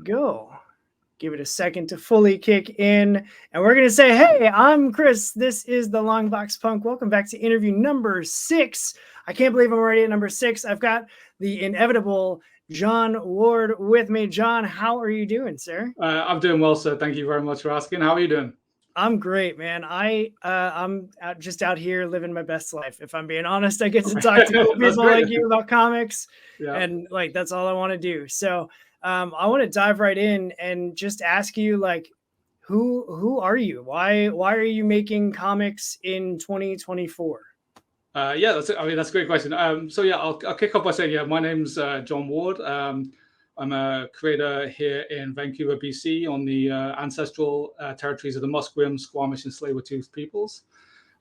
Go. Give it a second to fully kick in. And we're going to say, hey, I'm Chris. This is the Long Box Punk. Welcome back to interview number 6. I can't believe I'm already at number 6. I've got the inevitable John Ward with me. John, how are you doing, sir? I'm doing well, sir. Thank you very much for asking. How are you doing? I'm great, man. I'm just out here living my best life. If I'm being honest, I get to talk to cool people like you about comics, and like that's all I want to do. So I want to dive right in and just ask you, like, who are you? Why are you making comics in 2024? That's a great question. I'll kick off by saying, my name's John Ward. I'm a creator here in Vancouver, BC, on the ancestral territories of the Musqueam, Squamish, and Tsleil-Waututh peoples.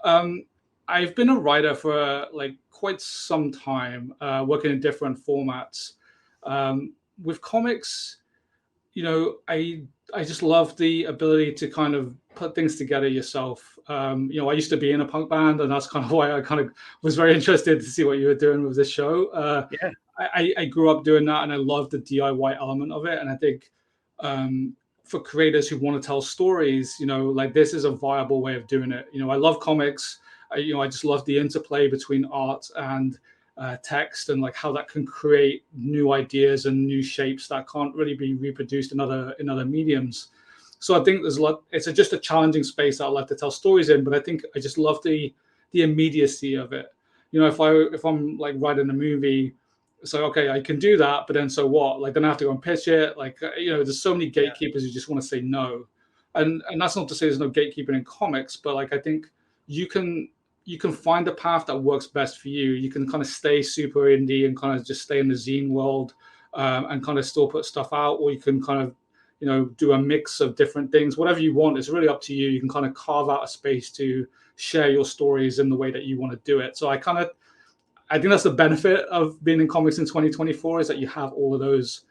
I've been a writer for quite some time, working in different formats. With comics, I just love the ability to kind of put things together yourself. I used to be in a punk band, and that's kind of why I kind of was very interested to see what you were doing with this show. I grew up doing that, and I love the DIY element of it. And I think for creators who want to tell stories, this is a viable way of doing it. I love comics. I just love the interplay between art and text, and how that can create new ideas and new shapes that can't really be reproduced in other mediums. So I think there's a lot. It's just a challenging space that I like to tell stories in, but I think I just love the immediacy of it. If I'm writing a movie, so okay, I can do that, but then so what? Then I have to go and pitch it. There's so many gatekeepers who just want to say no, and that's not to say there's no gatekeeping in comics, but I think you can find a path that works best for you. You can kind of stay super indie and kind of just stay in the zine world, and kind of still put stuff out, or you can kind of do a mix of different things. Whatever you want, it's really up to you. You can kind of carve out a space to share your stories in the way that you want to do it. So I think that's the benefit of being in comics in 2024, is that you have all of those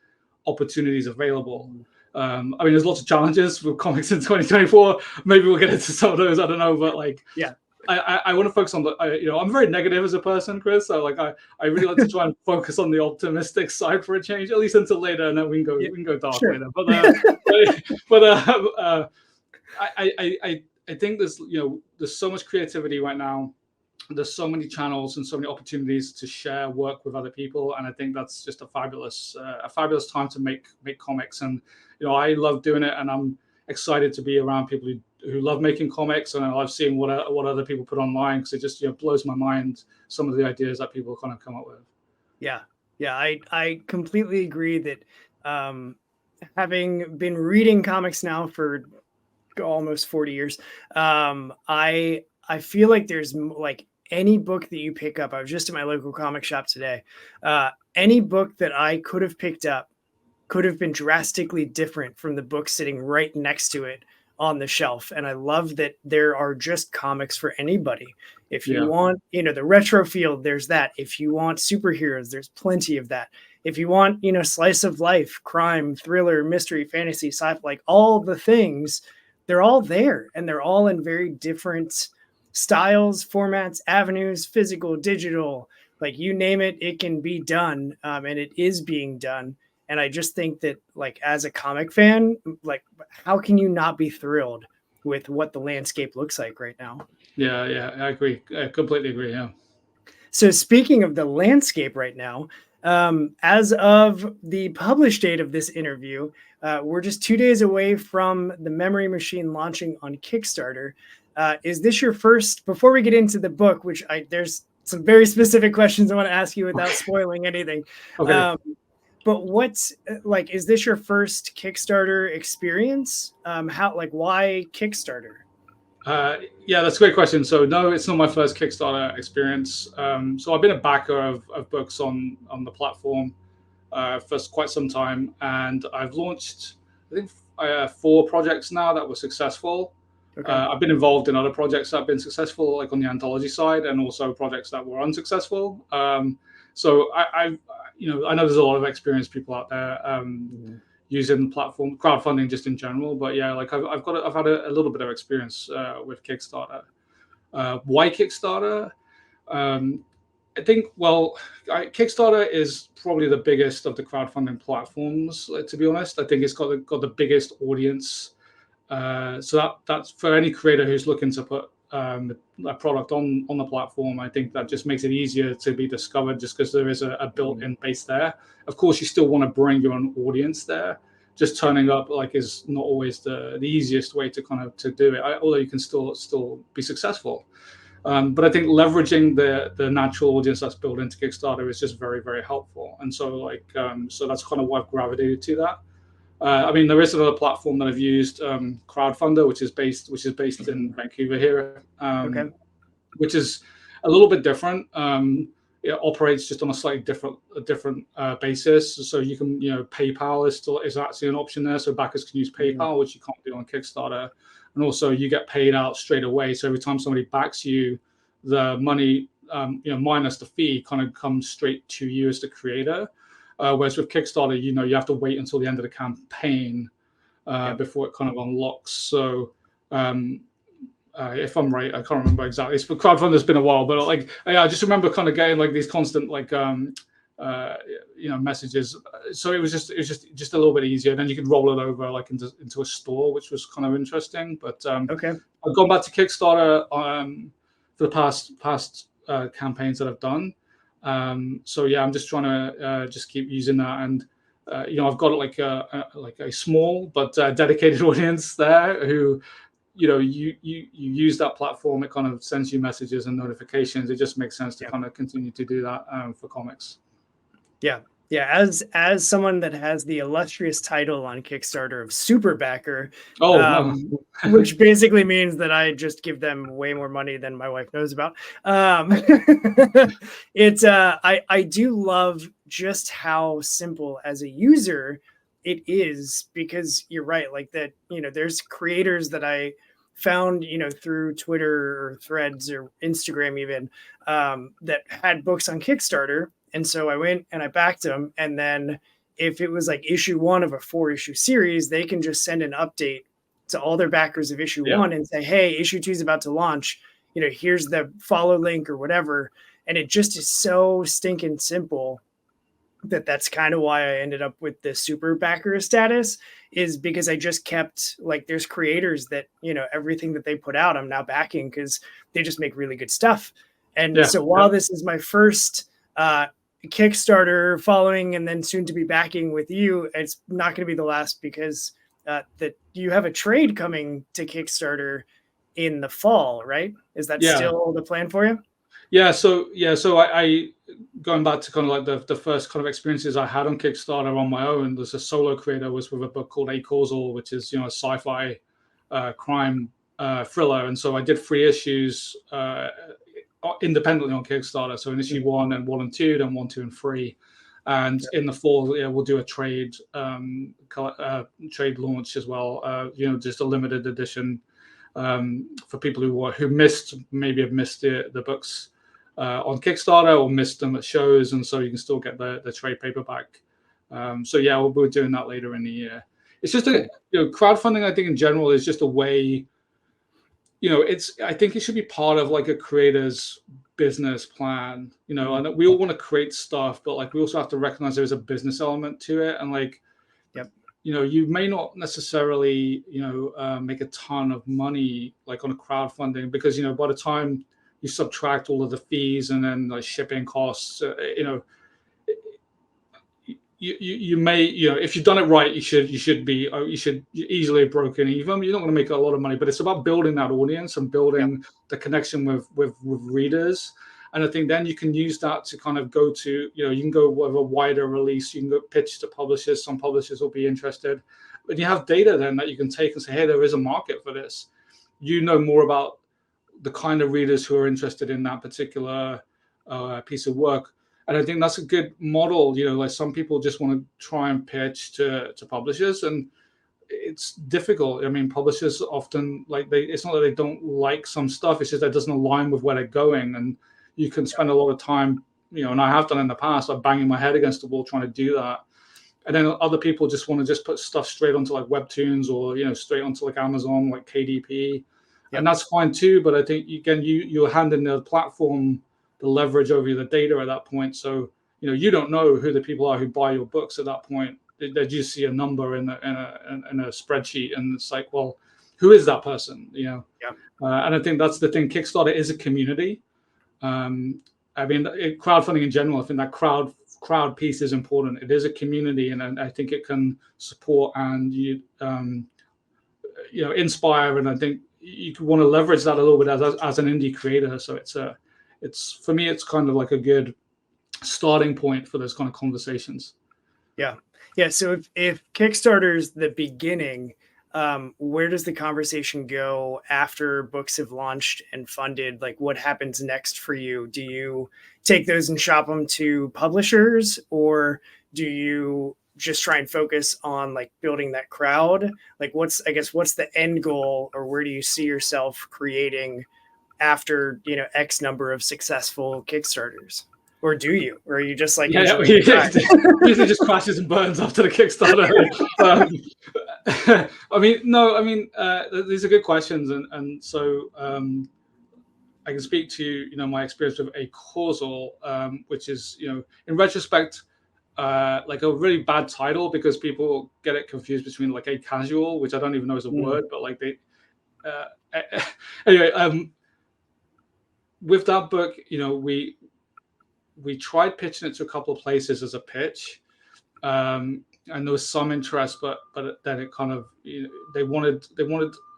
opportunities available. There's lots of challenges with comics in 2024. Maybe we'll get into some of those. I don't know, but I want to focus on I'm very negative as a person, Chris. So I really like to try and focus on the optimistic side for a change, at least until later, and then we can go dark later. I think there's so much creativity right now. There's so many channels and so many opportunities to share work with other people, and I think that's just a fabulous time to make comics. And I love doing it, and I'm excited to be around people who love making comics, and I love seeing what other people put online, because it just blows my mind, some of the ideas that people kind of come up with. I completely agree that having been reading comics now for almost 40 years, I feel like there's any book that you pick up. I was just at my local comic shop today. Any book that I could have picked up could have been drastically different from the book sitting right next to it on the shelf. And I love that there are just comics for anybody. If you want, the retro field, there's that. If you want superheroes, there's plenty of that. If you want, slice of life, crime, thriller, mystery, fantasy, sci-fi, all the things, they're all there, and they're all in very different styles, formats, avenues, physical, digital, you name it, it can be done. And it is being done. And I just think that, as a comic fan, how can you not be thrilled with what the landscape looks like right now? Yeah, I agree. I completely agree. Yeah. So speaking of the landscape right now, as of the published date of this interview, we're just 2 days away from the Memory Machine launching on Kickstarter. Is this your first, before we get into the book, which there's some very specific questions I want to ask you without spoiling anything. Okay. But is this your first Kickstarter experience? Why Kickstarter? That's a great question. So no, it's not my first Kickstarter experience. So I've been a backer of books on the platform for quite some time, and I've launched, I think, 4 projects now that were successful. Okay. I've been involved in other projects that have been successful, on the anthology side, and also projects that were unsuccessful. So I know there's a lot of experienced people out there using the platform, crowdfunding just in general. But yeah, I've had a little bit of experience with Kickstarter. Why Kickstarter? I think, well, Kickstarter is probably the biggest of the crowdfunding platforms. To be honest, I think it's got the biggest audience. So that's for any creator who's looking to put a product on the platform. I think that just makes it easier to be discovered, just because there is a built-in base there. Of course, you still want to bring your own audience there. Just turning up is not always the easiest way to to do it. Although you can still be successful. But I think leveraging the natural audience that's built into Kickstarter is just very, very helpful. And so so that's kind of why I've gravitated to that. I mean, there is another platform that I've used, Crowdfunder, which is based in Vancouver here, Okay. which is a little bit different. It operates just on a slightly different basis. So you can, PayPal is actually an option there. So backers can use PayPal, which you can't do on Kickstarter. And also you get paid out straight away. So every time somebody backs you, the money, minus the fee, kind of comes straight to you as the creator. Whereas with Kickstarter, you have to wait until the end of the campaign before it kind of unlocks. So if I'm right, I can't remember exactly. It's for crowdfunding, been a while, but I just remember kind of getting these constant messages. So it was just a little bit easier. And then you could roll it over into a store, which was kind of interesting. But Okay. I've gone back to Kickstarter for the past campaigns that I've done. So yeah, I'm just trying to just keep using that, and I've got a small but dedicated audience there who, you use that platform. It kind of sends you messages and notifications. It just makes sense to kind of continue to do that for comics. Yeah. As someone that has the illustrious title on Kickstarter of super backer, which basically means that I just give them way more money than my wife knows about. It's I do love just how simple as a user it is, because you're right, there's creators that I found through Twitter or Threads or Instagram even, that had books on Kickstarter. And so I went and I backed them. And then if it was issue 1 of a 4-issue series, they can just send an update to all their backers of issue 1 and say, hey, issue 2 is about to launch. Here's the follow link or whatever. And it just is so stinking simple that's kind of why I ended up with the super backer status, is because I just kept there's creators that, everything that they put out, I'm now backing because they just make really good stuff. And so while this is my first Kickstarter following and then soon to be backing with you, it's not going to be the last, because that you have a trade coming to Kickstarter in the fall, right? Is that still the plan for you? So I going back to kind of the first kind of experiences I had on Kickstarter on my own as a solo creator was with a book called Acausal, which is a sci-fi crime thriller. And so I did 3 issues independently on Kickstarter. So in issue 1 and 1 and 2, then 1, 2, and 3. And in the fall, we'll do a trade launch as well. Just a limited edition for people who have missed the books on Kickstarter or missed them at shows, and so you can still get the trade paperback. So yeah, we're doing that later in the year. It's just crowdfunding, I think in general, is just a way. I think it should be part of a creator's business plan. And we all want to create stuff, but we also have to recognize there's a business element to it, and you may not necessarily make a ton of money on a crowdfunding, because by the time you subtract all of the fees and then shipping costs, you may, if you've done it right, you should easily have broken even. You're not going to make a lot of money, but it's about building that audience and building the connection with readers. And I think then you can use that to kind of go to, you can go with a wider release. You can go pitch to publishers. Some publishers will be interested. But you have data then that you can take and say, hey, there is a market for this. You know more about the kind of readers who are interested in that particular piece of work. And I think that's a good model. Some people just want to try and pitch to publishers, and it's difficult. I mean, publishers often it's not that they don't like some stuff. It's just that it doesn't align with where they're going. And you can spend a lot of time, and I have done in the past, banging my head against the wall trying to do that. And then other people just want to just put stuff straight onto Webtoons or, straight onto Amazon, KDP. And that's fine too. But I think, again, you're handing the platform leverage over the data at that point. So you don't know who the people are who buy your books at that point. They just see a number in a spreadsheet, and it's like, well, who is that person? Yeah. And I think that's the thing. Kickstarter is a community. I mean, crowdfunding in general, I think that crowd piece is important. It is a community, and I think it can support and inspire. And I think you want to leverage that a little bit as an indie creator. So it's for me, it's kind of like a good starting point for those kind of conversations. Yeah. So if Kickstarter's the beginning, where does the conversation go after books have launched and funded? Like, what happens next for you? Do you take those and shop them to publishers, or do you just try and focus on like building that crowd? Like, what's the end goal, or where do you see yourself creating after, X number of successful Kickstarters? Or do you? Or are you just like, usually just crashes and burns after the Kickstarter? These are good questions, and so I can speak to my experience with a causal, which is in retrospect like a really bad title, because people get it confused between like a casual, which I don't even know is a word, but like they anyway. With that book, we tried pitching it to a couple of places as a pitch, and there was some interest, but then it kind of they wanted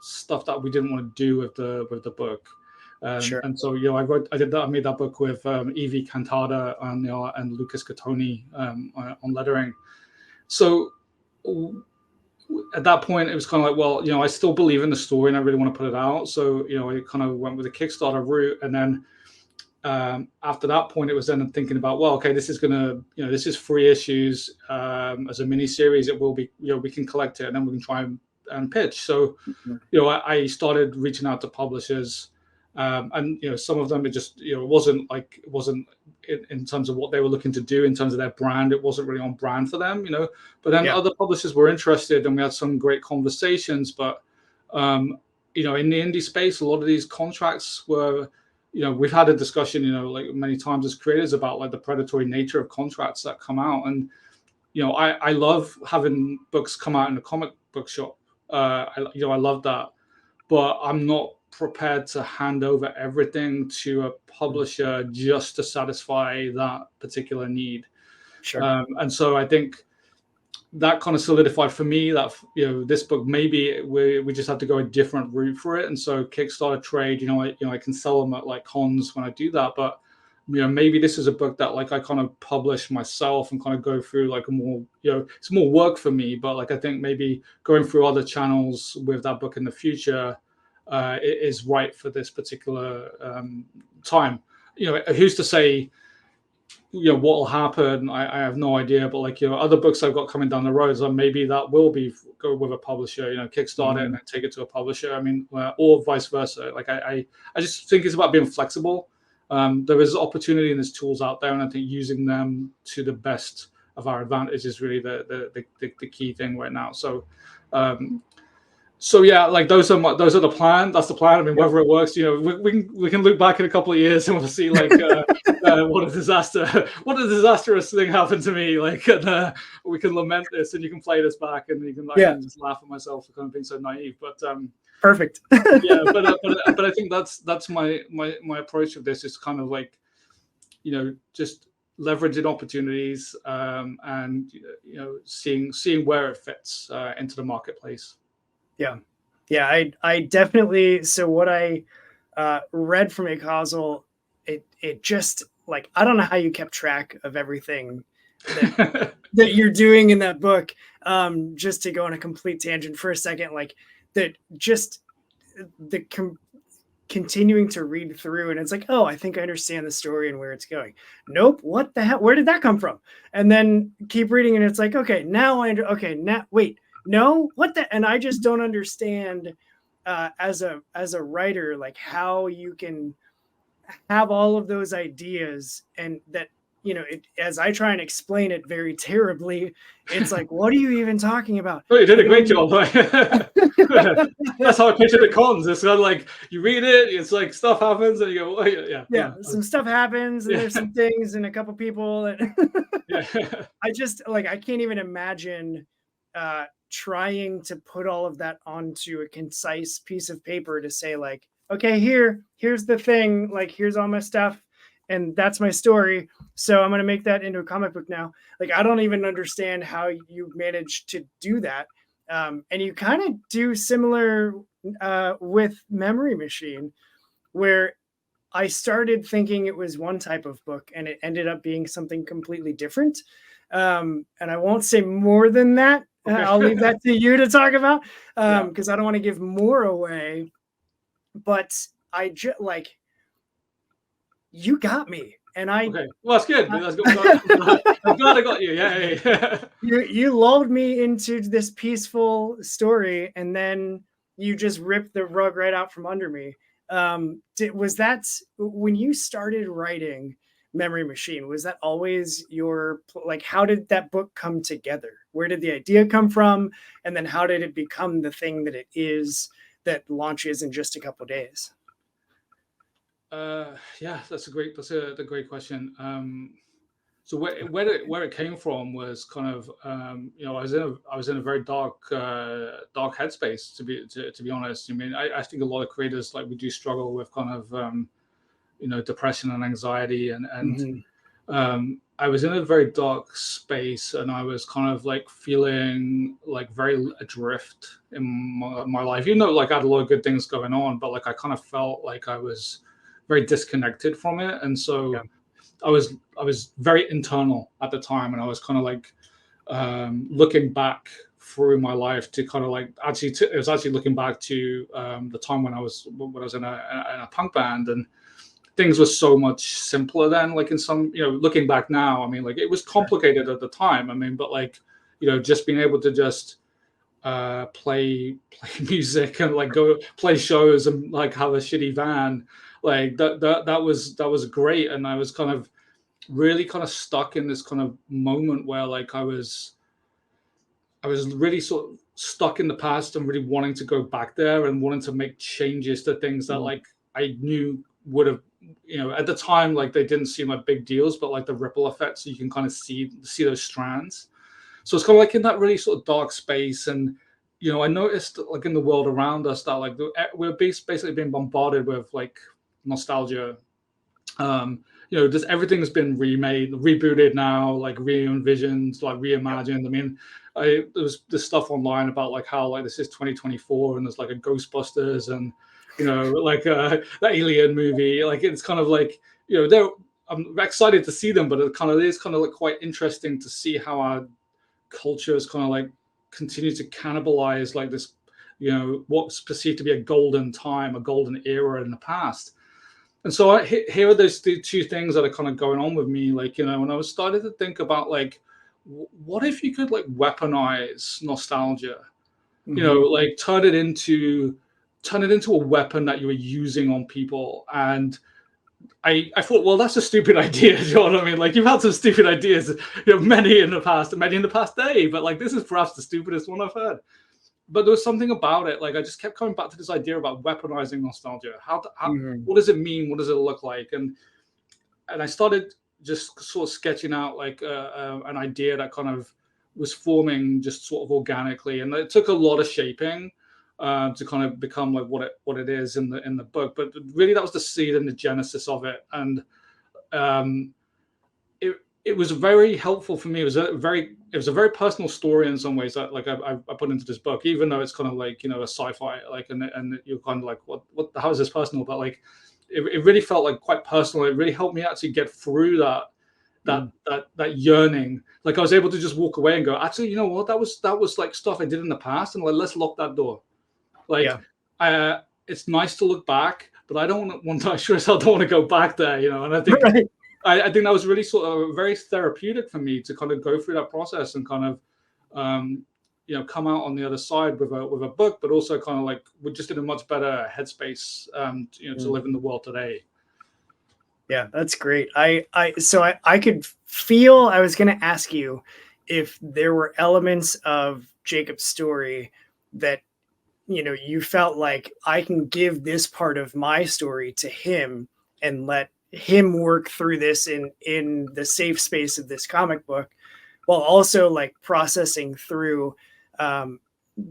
stuff that we didn't want to do with the book, Sure. and so I made that book with Evie Cantada and Lucas Gattoni on lettering. So at that point, it was kind of like, well, I still believe in the story and I really want to put it out. So I kind of went with the Kickstarter route, and then after that point, it was then thinking about, well, okay, this is this is 3 issues as a mini series. It will be, we can collect it and then we can try and pitch. So, I started reaching out to publishers, and some of them it just wasn't in terms of what they were looking to do in terms of their brand. It wasn't really on brand for them, But then other publishers were interested, and we had some great conversations. But in the indie space, a lot of these contracts were. We've had a discussion, like many times as creators about like the predatory nature of contracts that come out. And, I love having books come out in a comic book shop. I love that, but I'm not prepared to hand over everything to a publisher just to satisfy that particular need. Sure. And so I think that kind of solidified for me that this book, maybe we just have to go a different route for it. And so Kickstarter trade, I can sell them at like cons when I do that, but maybe this is a book that like I kind of publish myself and kind of go through like a more it's more work for me, but like I think maybe going through other channels with that book in the future it is right for this particular time. Who's to say what will happen? I have no idea, but like other books I've got coming down the road, so maybe that will be go with a publisher, Kickstarter and then take it to a publisher. I mean, or vice versa. Like I just think it's about being flexible. There is opportunity and there's tools out there, and I think using them to the best of our advantage is really the key thing right now. So yeah, like those are the plan. That's the plan. I mean, whether it works, we can look back in a couple of years and we'll see like what a disastrous thing happened to me. Like, and, we can lament this, and you can play this back, and you can just laugh at myself for kind of being so naive. But perfect. Yeah, but I think that's my approach of this is kind of like, just leveraging opportunities and seeing where it fits into the marketplace. Yeah, I definitely. So what I read from a causal, it just like, I don't know how you kept track of everything that you're doing in that book. Just to go on a complete tangent for a second, like that, just the continuing to read through, and it's like, oh, I think I understand the story and where it's going. Nope, what the hell? Where did that come from? And then keep reading, and it's like, okay, now wait. No, what the, and I just don't understand as a writer, like how you can have all of those ideas and that you know, as I try and explain it very terribly, it's like, what are you even talking about? Oh, you did a And great then, job. That's how I picture the cons. It's kind of like you read it, it's like stuff happens, and you go, oh, yeah, yeah, some stuff happens, and yeah, there's some things, and a couple people, and yeah. I just like I can't even imagine trying to put all of that onto a concise piece of paper to say like, okay, here's the thing, like here's all my stuff, and that's my story. So I'm gonna make that into a comic book now. Like I don't even understand how you managed to do that. And you kind of do similar with Memory Machine, where I started thinking it was one type of book and it ended up being something completely different. And I won't say more than that. Okay. I'll leave that to you to talk about Yeah. because I don't want to give more away. But I just like, you got me. And Okay. Well, that's good. That's good. I'm glad I got you. Yeah. you lulled me into this peaceful story, and then you just ripped the rug right out from under me. Was that when you started writing Memory Machine? Was that always your like? How did that book come together? Where did the idea come from, and then how did it become the thing that it is that launches in just a couple of days? Yeah, that's a great question. So where it came from was kind of I was in a very dark headspace to be honest. I mean, I think a lot of creators like we do struggle with kind of depression and anxiety and Mm-hmm. I was in a very dark space and I was kind of like feeling like very adrift in my life. Like I had a lot of good things going on, but like I kind of felt like I was very disconnected from it. And Yeah. so I was very internal at the time, and I was kind of like looking back through my life to kind of like it was actually looking back to the time when I was in a punk band, and things were so much simpler then. Like in some, looking back now, I mean, like it was complicated at the time. I mean, but like just being able to just play music and like go play shows and like have a shitty van, like that was great. And I was kind of really kind of stuck in this kind of moment where like I was really sort of stuck in the past and really wanting to go back there and wanting to make changes to things that Mm-hmm. like I knew would have, at the time, like they didn't seem like big deals, but like the ripple effects, so you can kind of see those strands. So it's kind of like in that really sort of dark space. And I noticed like in the world around us that like we're basically being bombarded with like nostalgia. Just everything's been remade, rebooted now, like re-envisioned, like Yep. reimagined. I mean, there was this stuff online about like how like this is 2024 and there's like a Ghostbusters and like the Alien movie. Like it's kind of like they're I'm excited to see them, but it is kind of like quite interesting to see how our culture is kind of like continue to cannibalize like this, what's perceived to be a golden time, a golden era in the past. And so here are those two things that are kind of going on with me. Like, when I was starting to think about like, what if you could like weaponize nostalgia, Mm-hmm. like turn it into a weapon that you were using on people. And I thought, well, that's a stupid idea. You know what I mean? Like you've had some stupid ideas, many in the past, many in the past day, but like this is perhaps the stupidest one I've heard. But there was something about it. Like I just kept coming back to this idea about weaponizing nostalgia. Mm-hmm. What does it mean? What does it look like? And I started just sort of sketching out like an idea that kind of was forming just sort of organically, and it took a lot of shaping to kind of become like what it is in the book. But really, that was the seed and the genesis of it. And um, it was very helpful for me. It was a very personal story in some ways that like I put into this book, even though it's kind of like a sci-fi, like and you're kind of like what how is this personal? But like it really felt like quite personal. It really helped me actually get through that yearning. Like I was able to just walk away and go, actually, you know what, that was like stuff I did in the past, and like let's lock that door. Like Yeah. it's nice to look back, but I don't want to. I sure as hell don't want to go back there, And I think Right. I think that was really sort of very therapeutic for me to kind of go through that process and kind of, come out on the other side with a book, but also kind of like we're just in a much better headspace, to live in the world today. Yeah, that's great. I could feel I was going to ask you if there were elements of Jacob's story that, you know, you felt like I can give this part of my story to him and let him work through this in the safe space of this comic book, while also like processing through um,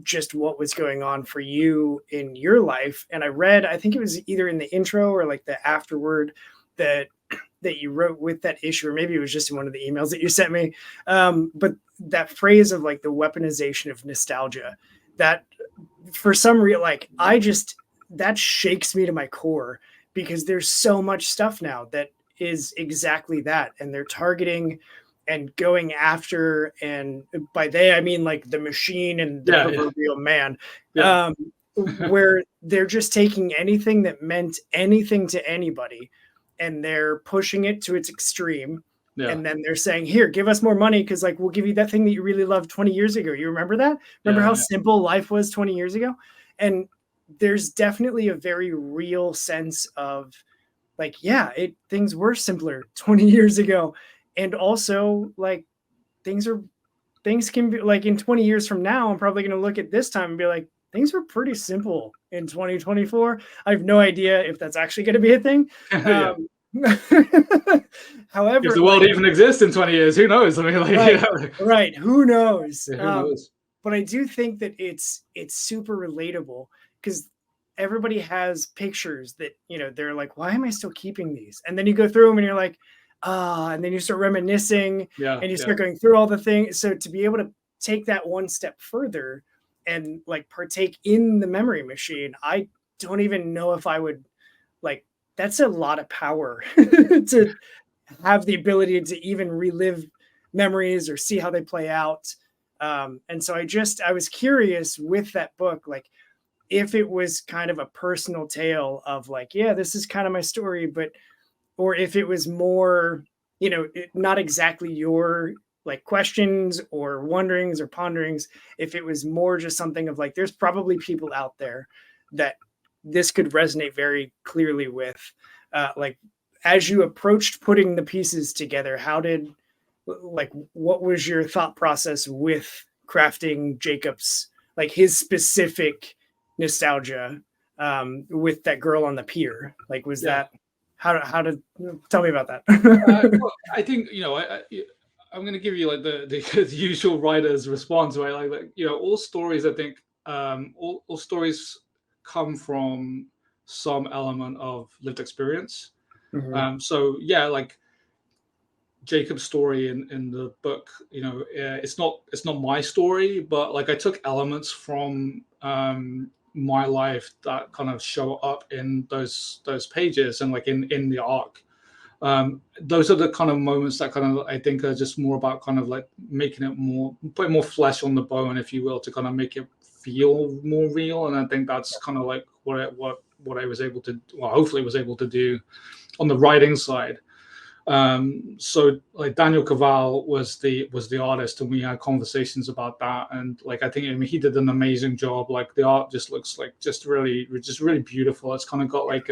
just what was going on for you in your life. And I read, I think it was either in the intro or like the afterword that you wrote with that issue, or maybe it was just in one of the emails that you sent me. But that phrase of like the weaponization of nostalgia, that for some reason, like I just, that shakes me to my core, because there's so much stuff now that is exactly that. And they're targeting and going after, and by they, I mean like the machine and the Yeah, yeah, proverbial man, yeah, where they're just taking anything that meant anything to anybody and they're pushing it to its extreme. yeah, And then they're saying, here, give us more money, because like we'll give you that thing that you really loved 20 years ago. You remember that? Remember yeah, how yeah, simple life was 20 years ago? And there's definitely a very real sense of like, yeah, things were simpler 20 years ago. And also like things are, things can be like in 20 years from now, I'm probably going to look at this time and be like, things were pretty simple in 2024. I have no idea if that's actually going to be a thing. yeah. If However, the world like, even exists in 20 years, who knows? I mean, like, you right, know, right. Who knows? yeah, who knows? But I do think that it's super relatable, because everybody has pictures that, you know, they're like, why am I still keeping these? And then you go through them and you're like, ah, and then you start reminiscing Yeah, and you yeah, start going through all the things. So to be able to take that one step further and like partake in the memory machine, I don't even know if I would like, that's a lot of power to have the ability to even relive memories or see how they play out. And so I was curious with that book, like if it was kind of a personal tale of like, yeah, this is kind of my story, but, or if it was more, you know, not exactly your like questions or wonderings or ponderings, if it was more just something of like, there's probably people out there that this could resonate very clearly with. Like, as you approached putting the pieces together, how did, like, what was your thought process with crafting Jacob's, like his specific nostalgia with that girl on the pier? Like, was yeah. that, how to tell me about that? Well, I think, you know, I'm going to give you like the usual writer's response, right? Like, you know, all stories, I think, all stories come from some element of lived experience. Mhm. So yeah, like Jacob's story in the book, you know, it's not my story, but like I took elements from my life that kind of show up in those pages and like in the arc. Those are the kind of moments that kind of I think are just more about kind of like making it more, putting more flesh on the bone, if you will, to kind of make it feel more real. And I think that's kind of like what I was able to, well, hopefully was able to do on the writing side. So like Daniel Cavell was the artist, and we had conversations about that. And like I think, I mean, he did an amazing job. Like the art just looks like just really beautiful. It's kind of got like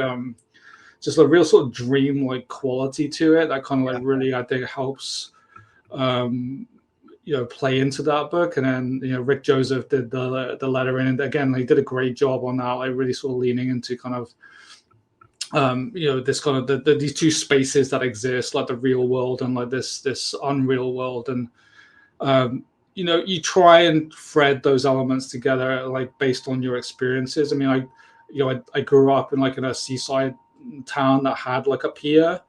just a real sort of dream like quality to it that kind of like Yeah. really I think helps um you know play into that book. And then you know Rick Joseph did the lettering, and again he did a great job on that, like really sort of leaning into kind of you know this kind of these two spaces that exist, like the real world and like this unreal world. And you know you try and thread those elements together like based on your experiences. I mean, I grew up in like in a seaside town that had like a pier,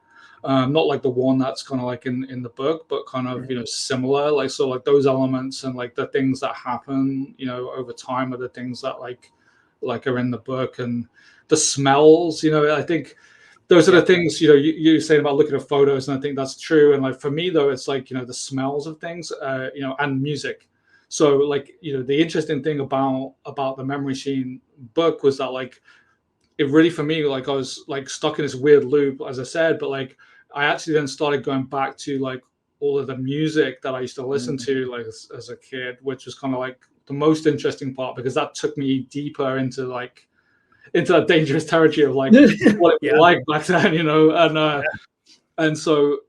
not like the one that's kind of like in the book, but kind of you know similar, like so like those elements and like the things that happen you know over time are the things that like are in the book. And the smells, you know, I think those are Yeah. the things, you know, you're saying about looking at photos, and I think that's true. And like for me though, it's like you know the smells of things, you know, and music. So like you know the interesting thing about the Memory Machine book was that like it really for me like I was like stuck in this weird loop, as I said, but like I actually then started going back to like all of the music that I used to listen Mm. to like as a kid, which was kind of like the most interesting part because that took me deeper into like into that dangerous territory of like what it was Yeah. like back then, you know, and so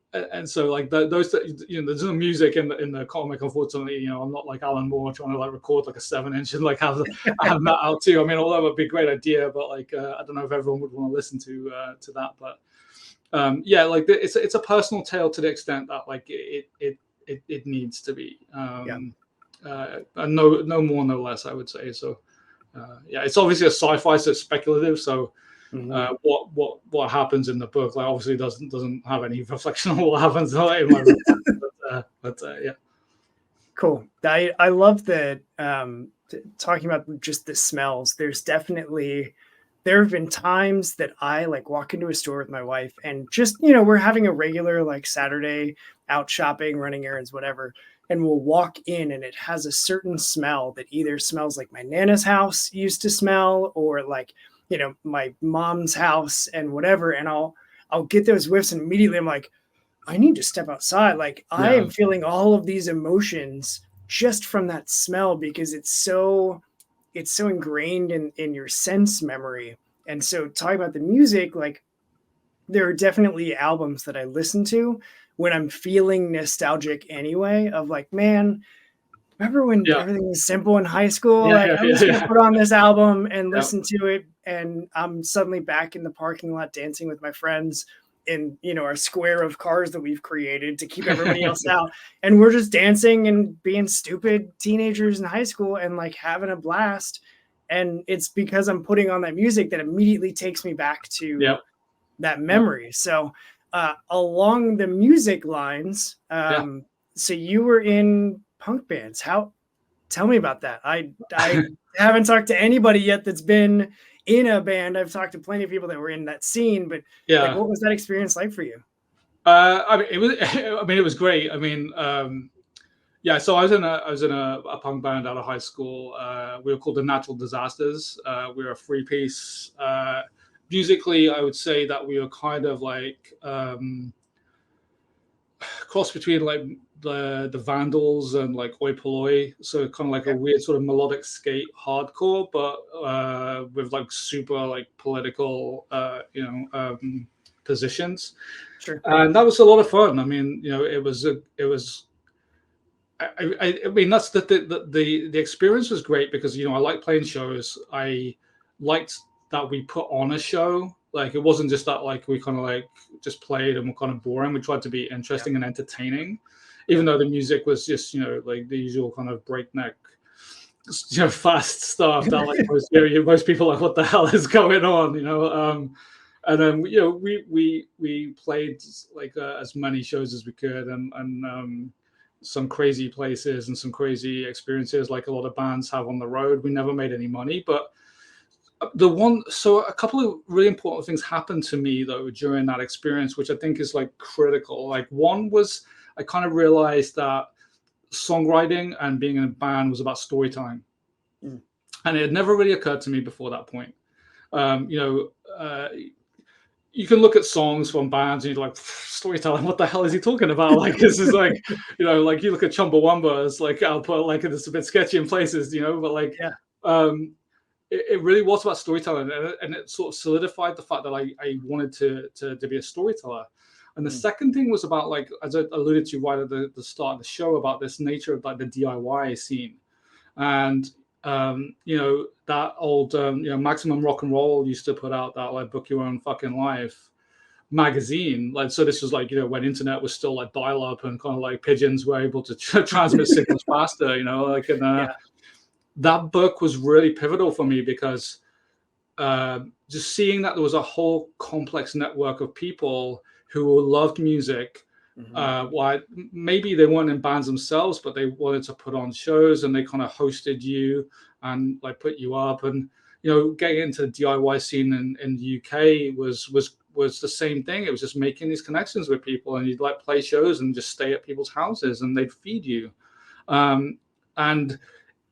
like those, you know, there's no music in the comic, unfortunately. You know, I'm not like Alan Moore trying to like record like a 7-inch and like have that out too. I mean, although it would be a great idea, but like I don't know if everyone would want to listen to that. But yeah, like it's a personal tale to the extent that like it needs to be. Yeah. And no more, no less, I would say. So yeah, it's obviously a sci-fi, so it's speculative. So what happens in the book, like obviously doesn't have any reflection on what happens in my real life. But yeah. Cool. I love that. Talking about just the smells, there have been times that I like walk into a store with my wife and just, you know, we're having a regular like Saturday out shopping, running errands, whatever. And we'll walk in and it has a certain smell that either smells like my Nana's house used to smell or like, you know, my mom's house and whatever. And I'll get those whiffs and immediately I'm like, I need to step outside. Like I Yeah. am feeling all of these emotions just from that smell because it's so ingrained in your sense memory. And so talking about the music, like there are definitely albums that I listen to when I'm feeling nostalgic anyway of like, man, remember when Yeah. everything was simple in high school? Yeah. Like Yeah. I'm Yeah. just gonna Yeah. put on this album and Yeah. listen to it, and I'm suddenly back in the parking lot dancing with my friends in, you know, our square of cars that we've created to keep everybody else out, and we're just dancing and being stupid teenagers in high school and like having a blast. And it's because I'm putting on that music that immediately takes me back Yeah. to that Yeah. memory. So along the music lines, Yeah. so you were in punk bands. How Tell me about that. I haven't talked to anybody yet that's been in a band. I've talked to plenty of people that were in that scene, but like, Yeah. what was that experience like for you? I mean, it was. I mean, it was great. I mean, yeah. So I was in a punk band out of high school. We were called the Natural Disasters. We were a 3-piece. Musically, I would say that we were kind of like cross between like the Vandals and like Oi Polloi, so kind of like a weird sort of melodic skate hardcore, but with like super like political positions, Sure. and that was a lot of fun. I mean, you know, it was. I mean, that's the experience was great because, you know, I like playing shows. I liked that we put on a show. Like it wasn't just that like we kind of like just played and were kind of boring. We tried to be interesting and entertaining, even though the music was just, you know, like the usual kind of breakneck, you know, fast stuff that like most people are like, what the hell is going on, you know? And then, you know, we played like as many shows as we could, and some crazy places and some crazy experiences like a lot of bands have on the road. We never made any money, but so a couple of really important things happened to me though during that experience, which I think is like critical. Like one was I kind of realized that songwriting and being in a band was about storytelling. And it had never really occurred to me before that point. You know, you can look at songs from bands and you're like, storytelling, what the hell is he talking about? Like, this is like, you know, like you look at Chumbawamba, it's like, I'll put like, it's a bit sketchy in places, you know, but like, it really was about storytelling, and it sort of solidified the fact that I wanted to be a storyteller. And the second thing was about, like, as I alluded to right at the start of the show, about this nature of like the DIY scene. And you know, that old you know, Maximum Rock and Roll used to put out that like Book Your Own Fucking Life magazine. Like, so this was like, you know, when internet was still like dial up and kind of like pigeons were able to transmit signals faster, you know, like, and that book was really pivotal for me because just seeing that there was a whole complex network of people who loved music. Why maybe they weren't in bands themselves, but they wanted to put on shows, and they kind of hosted you and like put you up. And, you know, getting into the DIY scene in the UK was the same thing. It was just making these connections with people, and you'd like play shows and just stay at people's houses, and they'd feed you. And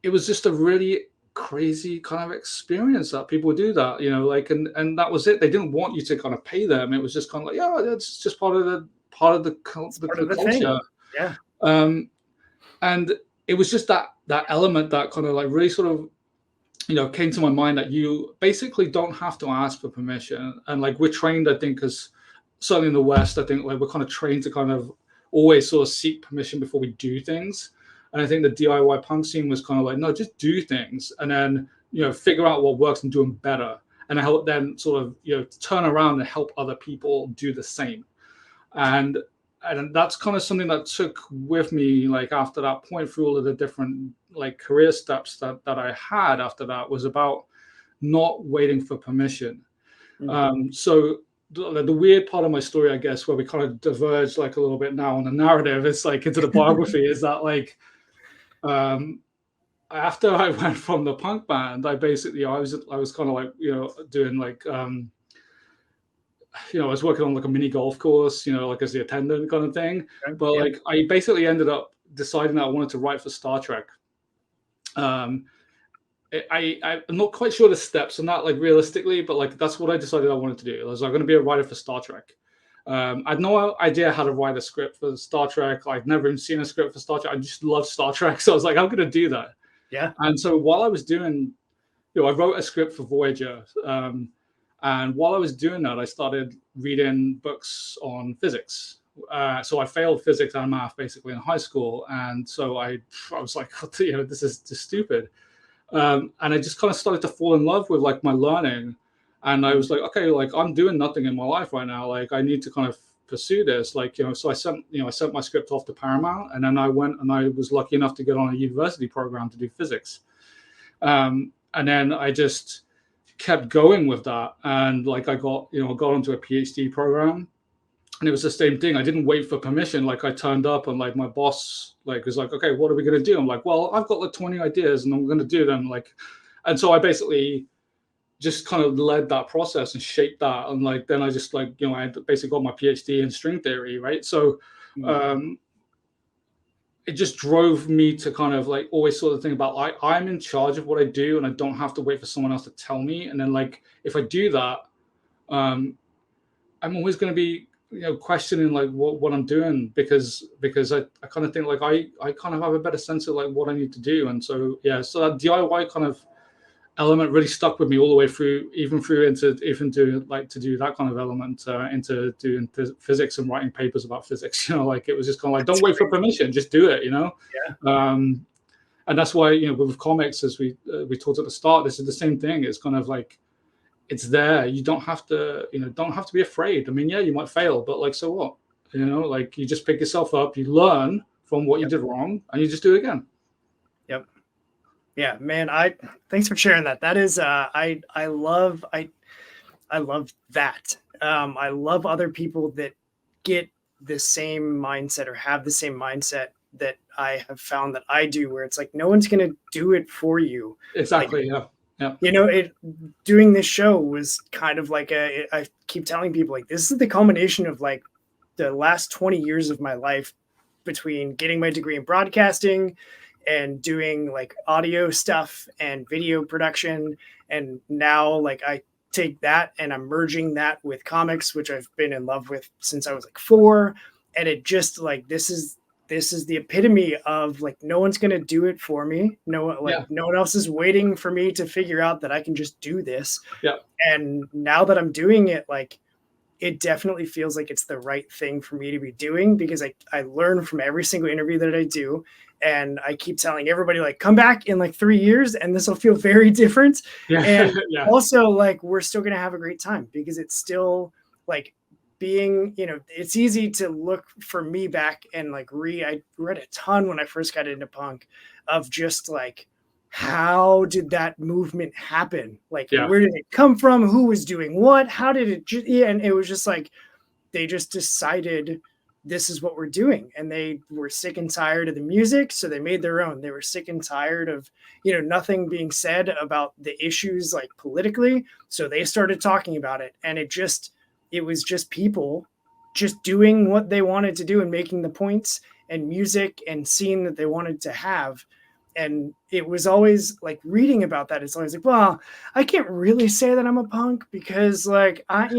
it was just a really crazy kind of experience that people would do that, you know, like, and that was it. They didn't want you to kind of pay them. It was just kind of like, yeah, it's just part of the culture. Thing. Yeah. And it was just that element that kind of like really sort of came to my mind that you basically don't have to ask for permission. And like we're trained, I think, as certainly in the West, I think like we're kind of trained to kind of always sort of seek permission before we do things. And I think the DIY punk scene was kind of like, no, just do things and then, figure out what works and do them better. And help then sort of, turn around and help other people do the same. And that's kind of something that took with me like after that point through all of the different like career steps that I had after that was about not waiting for permission. So the weird part of my story, I guess, where we kind of diverge like a little bit now on the narrative, it's like into the biography, is that like after I went from the punk band, I was kind of like doing like I was working on like a mini golf course, like as the attendant kind of thing. But Yeah. like I basically ended up deciding that I wanted to write for Star Trek. I'm not quite sure the steps on that, like realistically, but like that's what I decided I wanted to do. I was like, going to be a writer for Star Trek. I had no idea how to write a script for Star Trek. I'd never even seen a script for Star Trek. I just love Star Trek, so I was like, I'm going to do that. Yeah. And so while I was doing, I wrote a script for Voyager. And while I was doing that, I started reading books on physics. So I failed physics and math basically in high school. And so I was like, this is just stupid. And I just kind of started to fall in love with like my learning. And I was like, okay, like I'm doing nothing in my life right now. Like I need to kind of pursue this. Like, so I sent my script off to Paramount, and then I went and I was lucky enough to get on a university program to do physics. And then I just kept going with that. And like I got onto a PhD program, and it was the same thing. I didn't wait for permission. Like I turned up and like my boss like was like, okay, what are we going to do? I'm like, well, I've got like 20 ideas and I'm going to do them. Like, and so I basically just kind of led that process and shaped that. And like, then I just like, I basically got my PhD in string theory. Right. So, it just drove me to kind of like always sort of think about like I'm in charge of what I do and I don't have to wait for someone else to tell me. And then like if I do that, I'm always going to be questioning like what I'm doing because I kind of think like I kind of have a better sense of like what I need to do. And so so that DIY kind of element really stuck with me all the way through, even doing like to do that kind of element into doing physics and writing papers about physics. Like it was just kind of like, don't wait for permission, just do it. And that's why with comics, as we talked at the start, this is the same thing. It's kind of like it's there. You don't have to be afraid. I mean, yeah, you might fail, but like so what? Like you just pick yourself up, you learn from what you did wrong, and you just do it again. Yep. Yeah, man. Thanks for sharing that. That is, I love that. I love other people that get the same mindset or have the same mindset that I have found that I do, where it's like, no one's going to do it for you. Exactly. Like, yeah. Doing this show was kind of like I keep telling people like, this is the culmination of like the last 20 years of my life between getting my degree in broadcasting and doing like audio stuff and video production. And now like I take that and I'm merging that with comics, which I've been in love with since I was like 4. And it just like, this is the epitome of like, no one's going to do it for me. No one else is waiting for me to figure out that I can just do this. Yeah. And now that I'm doing it, like, it definitely feels like it's the right thing for me to be doing because I learn from every single interview that I do. And I keep telling everybody like, come back in like 3 years and this will feel very different. Yeah. And yeah. also like, we're still going to have a great time because it's still like being, it's easy to look for me back and like I read a ton when I first got into punk of just like, how did that movement happen? Like, where did it come from? Who was doing what? How did it? And it was just like, they just decided this is what we're doing. And they were sick and tired of the music. So they made their own. They were sick and tired of, nothing being said about the issues like politically. So they started talking about it. And it was just people just doing what they wanted to do and making the points and music and scene that they wanted to have. And it was always like reading about that. It's always like, well, I can't really say that I'm a punk because like, I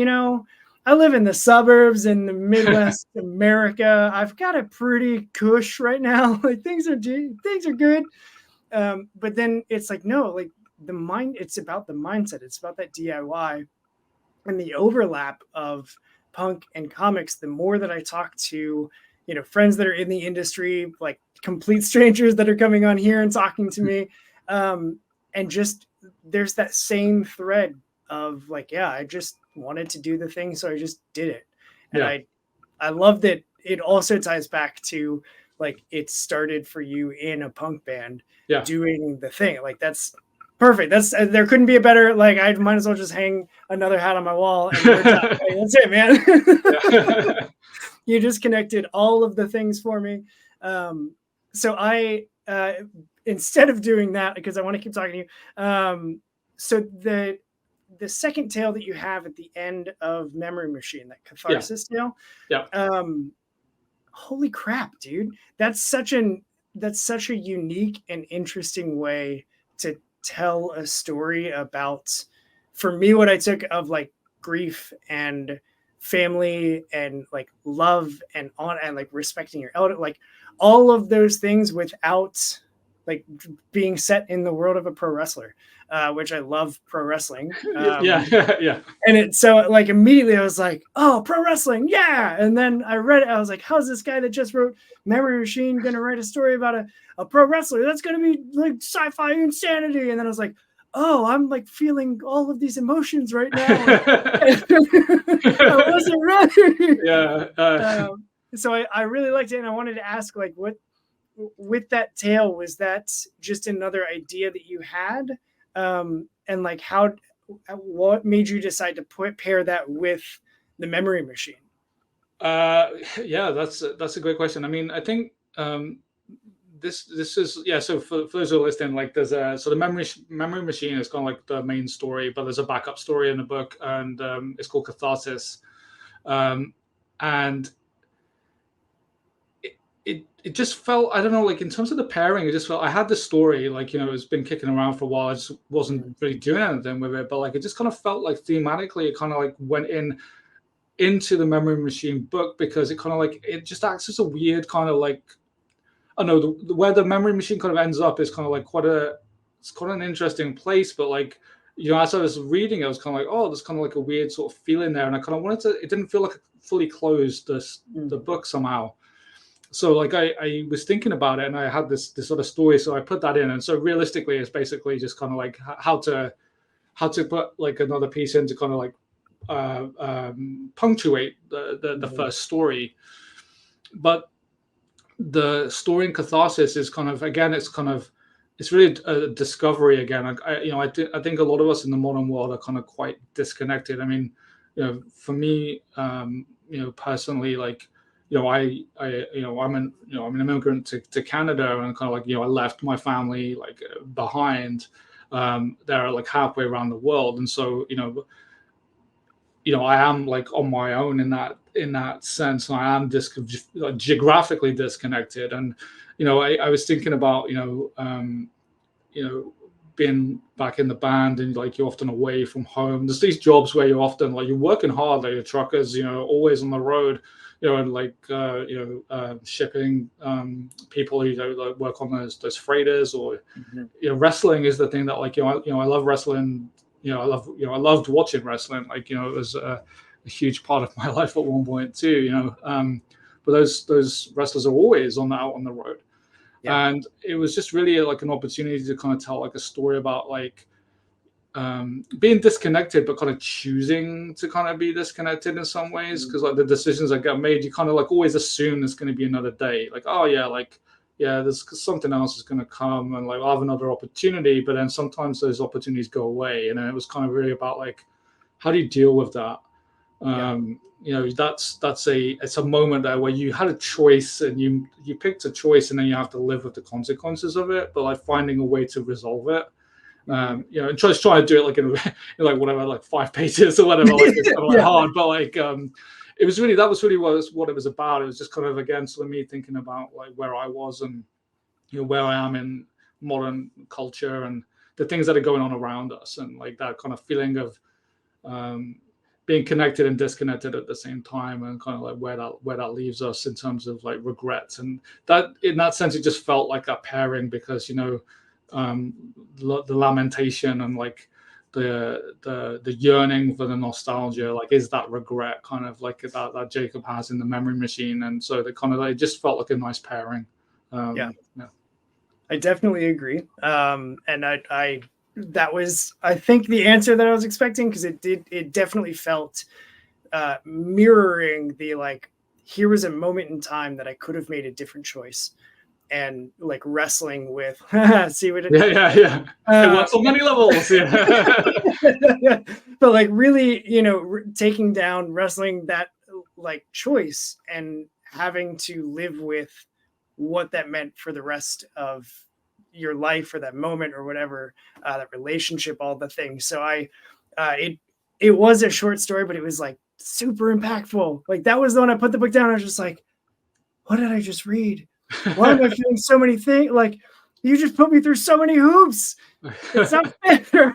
live in the suburbs in the Midwest America. I've got a pretty cush right now. Like things are good. But then it's like, no, like it's about the mindset. It's about that DIY and the overlap of punk and comics. The more that I talk to, friends that are in the industry, like complete strangers that are coming on here and talking to me, and just there's that same thread of like, yeah, I just wanted to do the thing, so I just did it. And I love that it also ties back to like it started for you in a punk band doing the thing. Like that's perfect. There couldn't be a better, like I might as well just hang another hat on my wall and we're done. Like, that's it, man. You just connected all of the things for me. So I instead of doing that, because I want to keep talking to you, so the second tale that you have at the end of Memory Machine, that catharsis tale, holy crap, dude, that's such a unique and interesting way to tell a story about, for me, what I took of like grief and family and like love and like respecting your elder, like all of those things without like being set in the world of a pro wrestler, which I love pro wrestling. Yeah. And it, so like immediately I was like, oh, pro wrestling, yeah. And then I read it, I was like, how's this guy that just wrote Memory Machine gonna write a story about a pro wrestler? That's gonna be like sci-fi insanity. And then I was like, oh, I'm like feeling all of these emotions right now. I wasn't ready. Yeah. So I really liked it, and I wanted to ask, like, what with that tale, was that just another idea that you had, and like what made you decide to pair that with the Memory Machine? Yeah, that's a great question. I mean, I think this is, yeah. So for those who are listening, like there's so the memory machine is kind of like the main story, but there's a backup story in the book, and it's called Catharsis, and it just felt, I don't know, like in terms of the pairing, it just felt I had the story, like, it's been kicking around for a while. I just wasn't really doing anything with it, but like it just kind of felt like thematically it kind of like went into the Memory Machine book, because it kind of like, it just acts as a weird kind of like, I don't know, where the Memory Machine kind of ends up is kind of like it's quite an interesting place, but like, as I was reading, I was kind of like, oh, there's kind of like a weird sort of feeling there, and I kind of wanted to, it didn't feel like it fully closed the book somehow. So like I was thinking about it, and I had this sort of story, so I put that in, and so realistically, it's basically just kind of like how to put like another piece in to kind of like punctuate the first story. But the story in Catharsis is kind of, again, it's really a discovery again. I think a lot of us in the modern world are kind of quite disconnected. I mean, for me, personally, like, I'm an immigrant to Canada, and kind of like, I left my family like behind. They're like halfway around the world, and so I am like on my own in that sense. And I am geographically disconnected, and I was thinking about being back in the band, and like you're often away from home. There's these jobs where you're often like you're working hard, like you're truckers, always on the road, and like shipping people who like work on those freighters, or wrestling is the thing that like I love wrestling. I loved watching wrestling. Like it was a huge part of my life at one point too. But those wrestlers are always out on the road. Yeah. And it was just really like an opportunity to kind of tell like a story about like being disconnected, but kind of choosing to kind of be disconnected in some ways, because like the decisions that get made, you kind of like always assume there's going to be another day, like, oh yeah, like, yeah, there's something else is going to come, and like I'll have another opportunity. But then sometimes those opportunities go away, and then it was kind of really about like, how do you deal with that? It's a moment there where you had a choice, and you picked a choice, and then you have to live with the consequences of it, but like finding a way to resolve it. And just trying to do it like in like whatever, like 5 pages or whatever, like it's kind of like hard, but like it was really, that was really what it was about. It was just kind of, again, so me thinking about like where I was, and where I am in modern culture, and the things that are going on around us, and like that kind of feeling of being connected and disconnected at the same time, and kind of like where that leaves us in terms of like regrets. And that, in that sense, it just felt like a pairing, because the lamentation and like the yearning for the nostalgia, like is that regret kind of like that Jacob has in the memory machine, and so they kind of like just felt like a nice pairing. Yeah, I definitely agree. And I that was, I think, the answer that I was expecting, because it definitely felt mirroring the, like, here was a moment in time that I could have made a different choice, and like wrestling with see what it yeah it works on many levels. but like really, taking down, wrestling that like choice, and having to live with what that meant for the rest of your life, or that moment, or whatever, that relationship, all the things. So it was a short story, but it was like super impactful. Like that was the one I put the book down. I was just like, what did I just read? Why am I feeling so many things? Like, you just put me through so many hoops. It's not fair.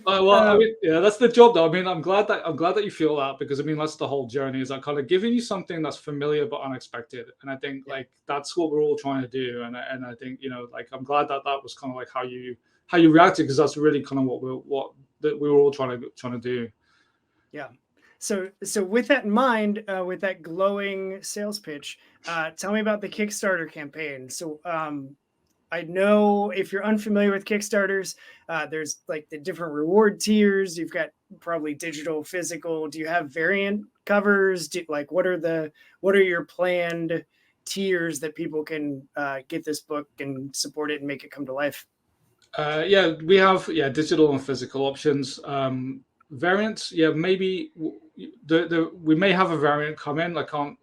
Well, I mean, yeah, that's the job, though. I mean, I'm glad that you feel that, because I mean, that's the whole journey, is like kind of giving you something that's familiar but unexpected. And I think like that's what we're all trying to do. And I think, like, I'm glad that was kind of like how you reacted, because that's really kind of what we were all trying to do. Yeah. So with that in mind, with that glowing sales pitch, tell me about the Kickstarter campaign. So I know, if you're unfamiliar with Kickstarters, there's like the different reward tiers. You've got probably digital, physical. Do you have variant covers? What are your planned tiers that people can get this book and support it and make it come to life? Yeah, we have digital and physical options. Variants, maybe we may have a variant come in. I can't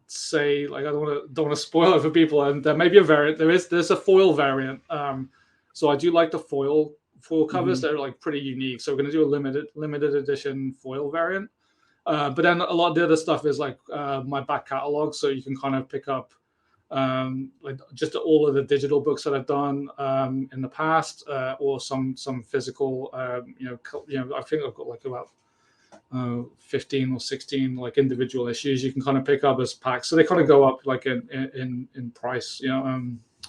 say, like, I don't want to spoil it for people. And there may be a variant. There's a foil variant. So I do like the foil covers. They're like pretty unique. So we're going to do a limited edition foil variant. But then a lot of the other stuff is like my back catalog, so you can kind of pick up like just all of the digital books that I've done in the past, or some physical. I think I've got like about 15 or 16 like individual issues you can kind of pick up as packs. So they kind of go up like in price,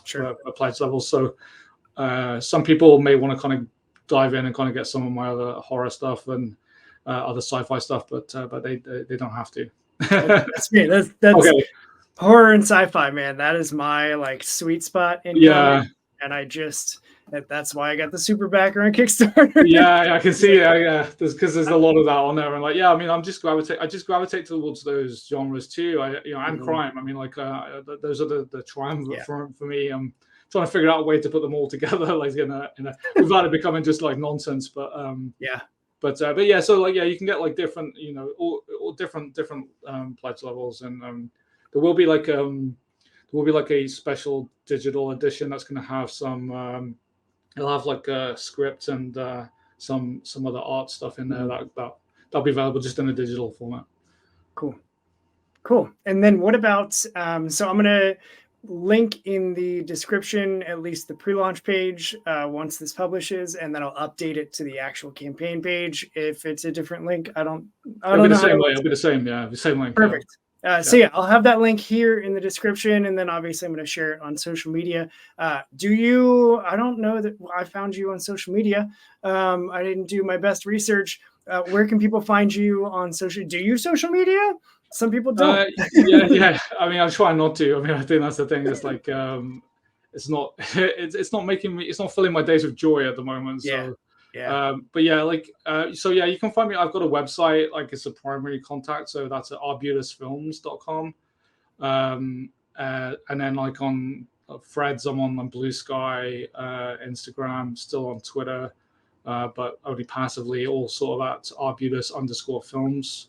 Sure. pledge levels. So some people may want to kind of dive in and kind of get some of my other horror stuff and other sci-fi stuff, but they don't have to. That's me. That's okay. Horror and sci-fi, man. That is my like sweet spot in comics. And that's why I got the super backer on Kickstarter. Yeah, I can see. Because there's a lot of that on there, and like, I mean, I just gravitate towards those genres too. And crime. I mean, like, those are the triumph for me. I'm trying to figure out a way to put them all together, like without it becoming just like nonsense. But but yeah, so like, you can get like different, all different pledge levels, and there will be like a special digital edition that's going to have some. It'll have like a script and some other art stuff in there that'll be available just in a digital format. Cool. And then what about? So I'm gonna link in the description at least the pre-launch page once this publishes, and then I'll update it to the actual campaign page if it's a different link. It'll be the same way. It'll be the same. Yeah, the same link. Perfect. So I'll have that link here in the description, and then obviously I'm going to share it on social media. I don't know that I found you on social media. I didn't do my best research. Where can people find you on social? Do you use social media? Some people don't. Yeah. I mean, I'm trying not to. I mean, I think that's the thing. It's like it's not filling my days with joy at the moment. So. But you can find me. I've got a website, like it's a primary contact, so that's at arbutusfilms.com. And then like on Threads, I'm on Blue Sky, Instagram, still on Twitter, but only passively, all sort of at arbutus_films.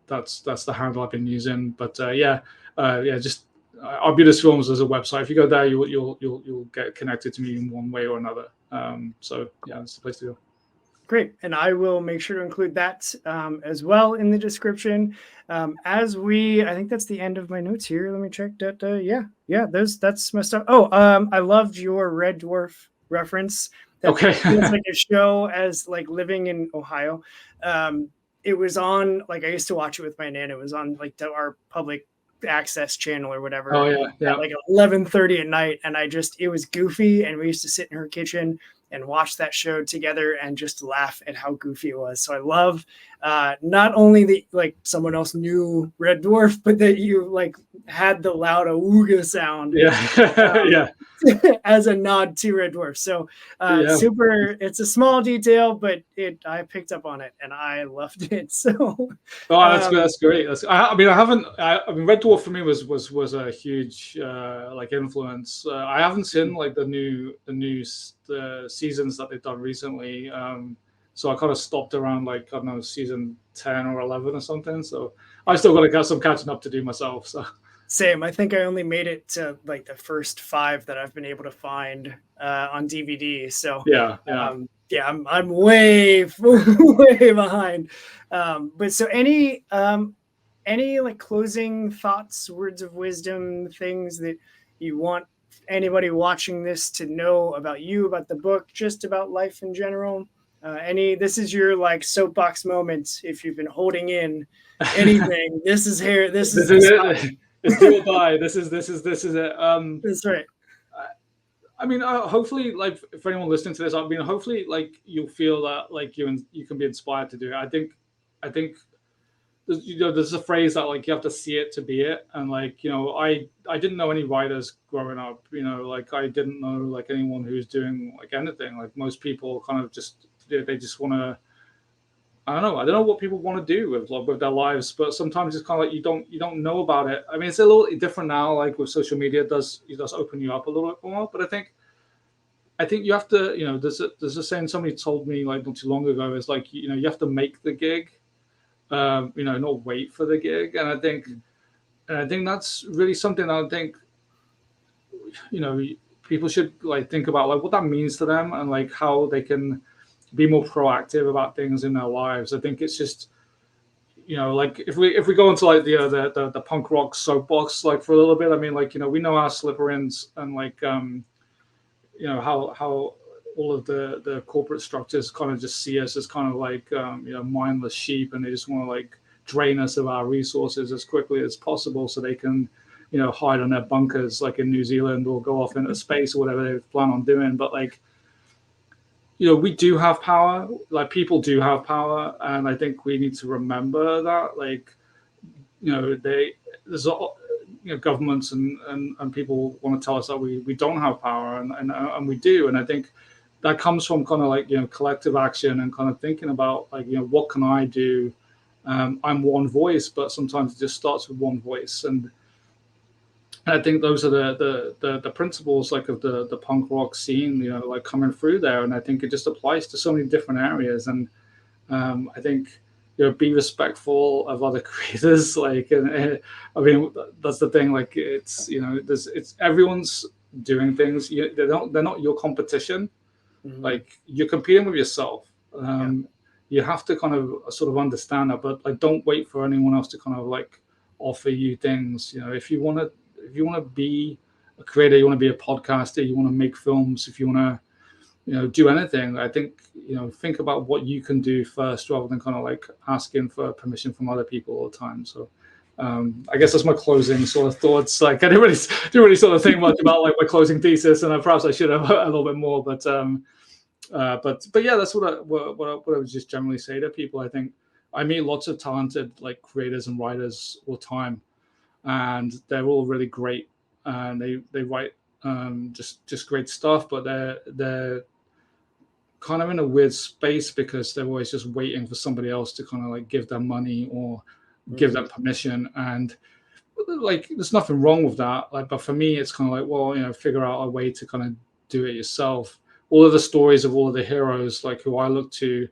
That's the handle I've been using. But just Arbutus Films is a website. If you go there, you'll get connected to me in one way or another. So that's the place to go. Great, and I will make sure to include that as well in the description. I think that's the end of my notes here. Let me check that. That's my stuff. I loved your Red Dwarf reference. That feels like a show as like living in Ohio. It was on, like, I used to watch it with my Nana. It was on like our public access channel or whatever. Oh yeah, yeah. At like 11:30 at night, and it was goofy, and we used to sit in her kitchen and watch that show together and just laugh at how goofy it was. So I love not only that like someone else knew Red Dwarf, but that you like had the loud awooga sound. Yeah. Yeah. As a nod to Red Dwarf. So Yeah. super, it's a small detail, but I picked up on it and I loved it. So Oh, that's good. That's great. I mean, I mean, Red Dwarf for me was a huge like influence. I haven't seen like the new seasons that they've done recently. So I kind of stopped around like, I don't know, season 10 or 11 or something. So I still got to get some catching up to do myself. So same. I think I only made it to like the first 5 that I've been able to find on DVD. So yeah. I'm way way behind. But so any like closing thoughts, words of wisdom, things that you want anybody watching this to know about you, about the book, just about life in general? This is your like soapbox moment. If you've been holding in anything, this is here. This is it. It's do or die. This is it. That's right. I mean, hopefully, like if anyone listening to this, I mean, hopefully, like you'll feel that like you can be inspired to do it. I think there's a phrase that like you have to see it to be it, and like I didn't know any writers growing up. Like I didn't know like anyone who's doing like anything. Like most people kind of just they just want to. I don't know what people want to do with their lives, but sometimes it's kind of like you don't know about it. I mean, it's a little different now. Like with social media, it does open you up a little bit more. But I think you have to, there's a saying somebody told me like not too long ago is like, you have to make the gig, not wait for the gig. And I think that's really something that I think, people should like think about like what that means to them and like how they can be more proactive about things in their lives. I think it's just, like if we go into like the punk rock soapbox like for a little bit, I mean like we know our slip-ins and like how all of the corporate structures kind of just see us as kind of like mindless sheep, and they just want to like drain us of our resources as quickly as possible so they can hide on their bunkers like in New Zealand or go off into space or whatever they plan on doing. But like we do have power, like people do have power, and I think we need to remember that like there's governments and people want to tell us that we don't have power, and we do. And I think that comes from kind of like collective action and kind of thinking about like what can I do. I'm one voice, but sometimes it just starts with one voice, and I think those are the principles like of the punk rock scene, like coming through there. And I think it just applies to so many different areas. And I think be respectful of other creators. Like, and I mean, that's the thing. Like, it's it's everyone's doing things. They're not your competition. Mm-hmm. Like, you're competing with yourself. You have to kind of sort of understand that, but like, don't wait for anyone else to kind of like offer you things. If you want to be a creator, you want to be a podcaster, you want to make films, if you want to do anything, I think think about what you can do first rather than kind of like asking for permission from other people all the time. So I guess that's my closing sort of thoughts. Like I didn't really sort of think much about like my closing thesis, and perhaps I should have a little bit more, but yeah, that's what I would just generally say to people. I think I meet lots of talented like creators and writers all the time, and they're all really great, and they write just great stuff, but they're kind of in a weird space because they're always just waiting for somebody else to kind of like give them money or give them permission. And like there's nothing wrong with that, like, but for me it's kind of like, well, figure out a way to kind of do it yourself. All of the stories of all of the heroes like who I look to,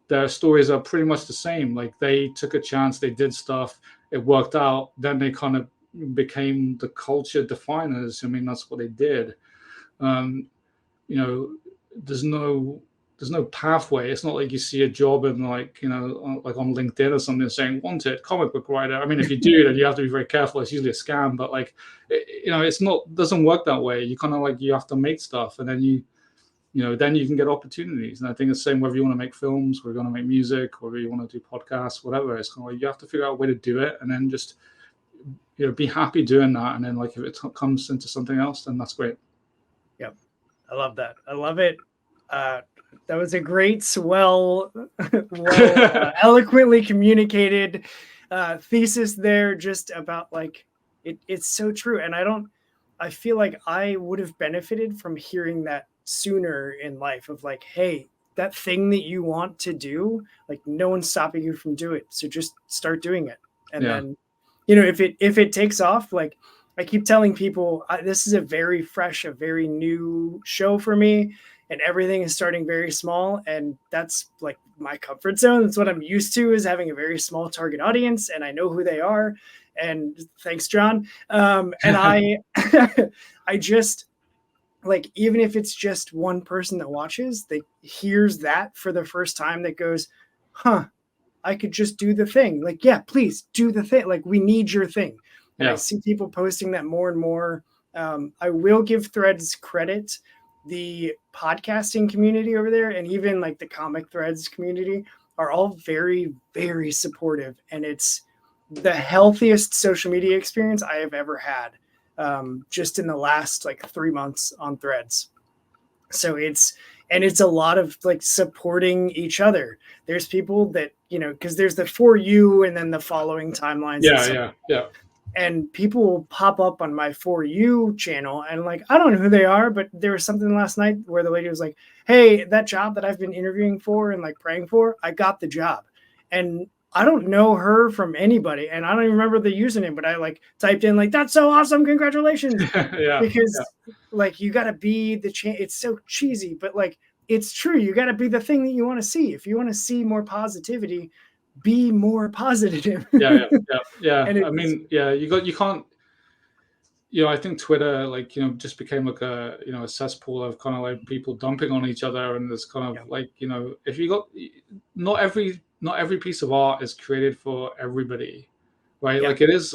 their stories are pretty much the same. Like they took a chance, they did stuff, it worked out, then they kind of became the culture definers. I mean, that's what they did. There's no pathway. It's not like you see a job in like like on LinkedIn or something saying wanted comic book writer. I mean, if you do, then you have to be very careful. It's usually a scam, but like it's not, doesn't work that way. You kind of like, you have to make stuff, and then then you can get opportunities. And I think it's the same whether you want to make films, whether you want to make music, whether you want to do podcasts, whatever. It's kind of like you have to figure out a way to do it, and then just be happy doing that. And then like if it comes into something else, then that's great. Yep. I love that. I love it. That was a great, eloquently communicated thesis there, just about like it's so true. And I feel like I would have benefited from hearing that sooner in life, of like, hey, that thing that you want to do, like no one's stopping you from doing it. So just start doing it. And then, if it takes off, like I keep telling people, this is a very fresh, a very new show for me, and everything is starting very small. And that's like my comfort zone. That's what I'm used to, is having a very small target audience, and I know who they are. And thanks, John. And I just, like, even if it's just one person that watches, that hears that for the first time, that goes, huh, I could just do the thing. Like, yeah, please do the thing. Like, we need your thing. And I see people posting that more and more. I will give Threads credit. The podcasting community over there, and even like the comic Threads community, are all very, very supportive. And it's the healthiest social media experience I have ever had, just in the last like 3 months on Threads. So it's a lot of like supporting each other. There's people that, because there's the For You and then the following timelines. Yeah. And people will pop up on my For You channel, and like, I don't know who they are, but there was something last night where the lady was like, hey, that job that I've been interviewing for and like praying for, I got the job. And I don't know her from anybody, and I don't even remember the username, but I like typed in like, that's so awesome, congratulations. Because like, you got to be it's so cheesy, but like, it's true. You got to be the thing that you want to see. If you want to see more positivity, be more positive. Yeah. I mean, you can't, I think Twitter, like, just became like a, a cesspool of kind of like people dumping on each other. And there's kind of like, if you got, not every piece of art is created for everybody, right? Like it is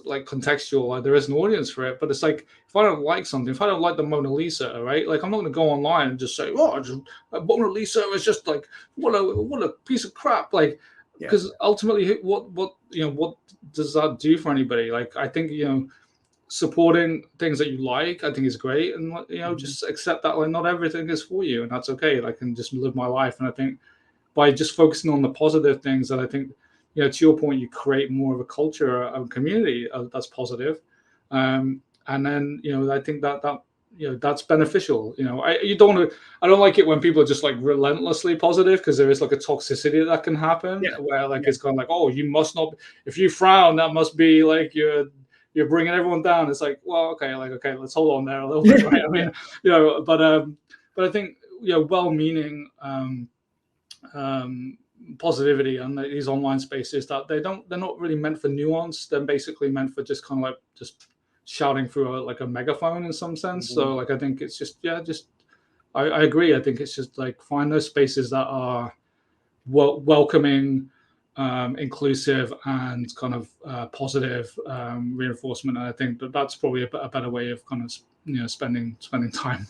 like contextual, like there is an audience for it, but it's like, if I don't like something, if I don't like the Mona Lisa, right? Like, I'm not going to go online and just say, Mona Lisa is just like, what a piece of crap. Like, because ultimately, what does that do for anybody? Like, I think, supporting things that you like, I think is great. And, just accept that, like, not everything is for you, and that's okay. Like, and just live my life. And I think by just focusing on the positive things, that I think, to your point, you create more of a culture, a community that's positive. And then, I think that that's beneficial. I don't like it when people are just like relentlessly positive, because there is like a toxicity that can happen where like it's kind of like, oh, you must not, if you frown, that must be like you're bringing everyone down. It's like, well, okay, let's hold on there a little bit, right? I mean, but I think, well-meaning positivity and these online spaces, that they're not really meant for nuance. They're basically meant for just kind of like just shouting through a megaphone in some sense. So like, I think it's just I agree. I think it's just like, find those spaces that are welcoming, inclusive, and kind of positive reinforcement. And I think that's probably a better way of kind of spending time.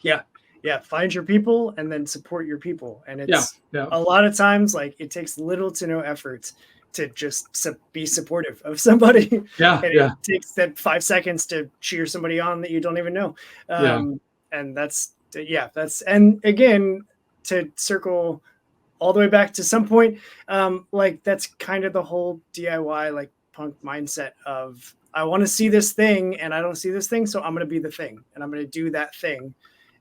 Yeah, find your people and then support your people. And it's a lot of times, like, it takes little to no effort to just be supportive of somebody. It takes that 5 seconds to cheer somebody on that you don't even know. And that's and again, to circle all the way back to some point, like, that's kind of the whole DIY, like, punk mindset of, I want to see this thing and I don't see this thing, so I'm going to be the thing and I'm going to do that thing.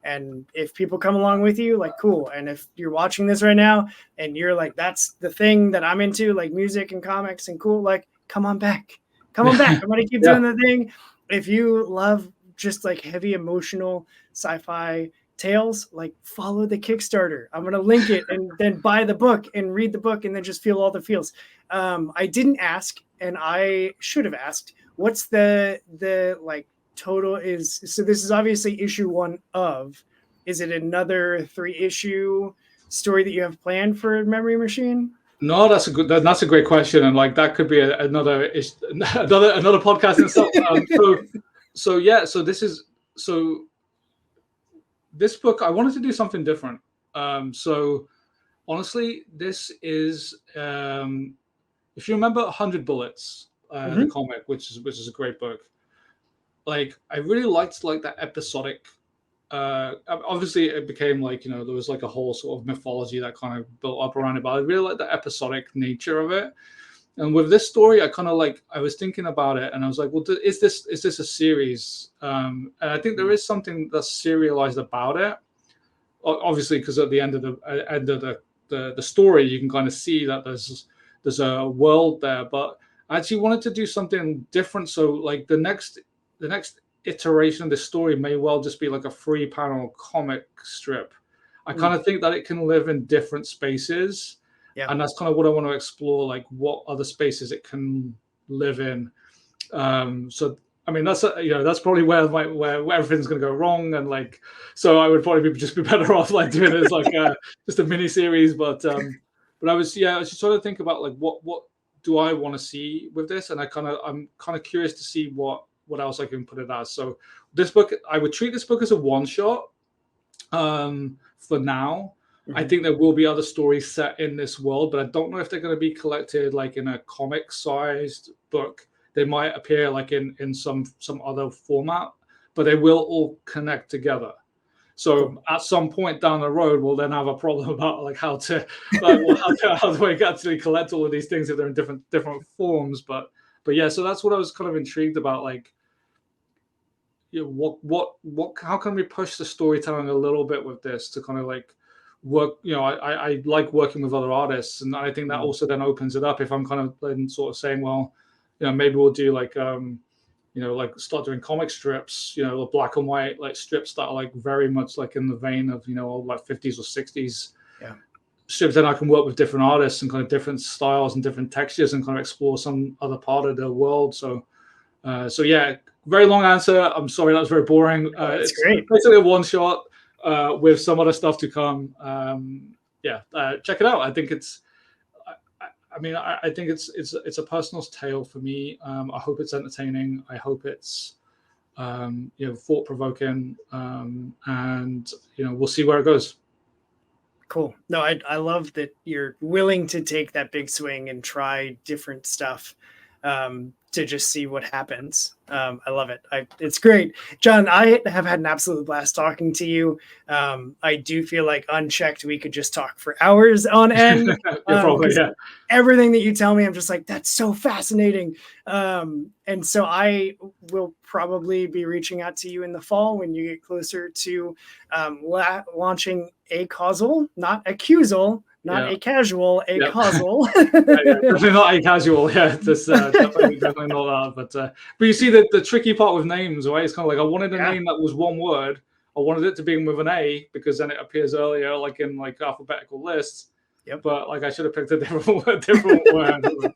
And if people come along with you, like, cool. And if you're watching this right now and you're like, that's the thing that I'm into, like music and comics and cool, like, come on back. I'm going to keep doing the thing. If you love just like heavy emotional sci-fi tales, like, follow the Kickstarter. I'm going to link it, and then buy the book and read the book and then just feel all the feels. I didn't ask, and I should have asked, what's the like total is. So this is obviously issue 1 of, is it another 3-issue story that you have planned for Memory Machine? No, that's a great question, and like, that could be another podcast in itself. This book, I wanted to do something different. So honestly, this is, if you remember 100 Bullets, the comic, which is a great book. Like I really liked like that episodic. Obviously, it became like there was like a whole sort of mythology that kind of built up around it. But I really like the episodic nature of it. And with this story, I kind of like I was thinking about it, and I was like, well, is this a series? And I think there is something that's serialized about it. Obviously, because at the end of the story, you can kind of see that there's a world there. But I actually wanted to do something different. So like the next iteration of the story may well just be like a 3-panel comic strip. I kind of think that it can live in different spaces. Yeah. And that's kind of what I want to explore, like what other spaces it can live in. So I mean that's that's probably where everything's going to go wrong, and like so I would probably just be better off like doing it as like just a mini series. But I was just trying to think about like what do I want to see with this, and I'm kind of curious to see what else I can put it as. So this book, I would treat this book as a one shot for now. I think there will be other stories set in this world, but I don't know if they're going to be collected like in a comic sized book. They might appear like in some other format, but they will all connect together. So at some point down the road, we'll then have a problem about like how do we actually collect all of these things if they're in different forms. But yeah, so that's what I was kind of intrigued about. Like, what how can we push the storytelling a little bit with this to kind of like work? I like working with other artists, and I think that also then opens it up. If I'm kind of then sort of saying, well, maybe we'll do like like start doing comic strips, the black and white like strips that are like very much like in the vein of like 50s or 60s strips. Then I can work with different artists and kind of different styles and different textures and kind of explore some other part of the world. So yeah, very long answer. I'm sorry, that was very boring. It's great. Basically a one shot with some other stuff to come. Check it out. I think it's. I think it's a personal tale for me. I hope it's entertaining. I hope it's thought provoking, and we'll see where it goes. Cool. No, I love that you're willing to take that big swing and try different stuff to just see what happens. I love it. It's great. John, I have had an absolute blast talking to you. I do feel like unchecked, we could just talk for hours on end. Probably, yeah. Everything that you tell me, I'm just like, that's so fascinating. And so I will probably be reaching out to you in the fall when you get closer to launching a causal, not accusal, not a casual, a causal. Definitely not a casual. Yeah, that's definitely not that. But you see the tricky part with names, right? It's kind of like I wanted a name that was one word. I wanted it to begin with an A because then it appears earlier, like in like alphabetical lists. Yep. But like I should have picked a different word. But,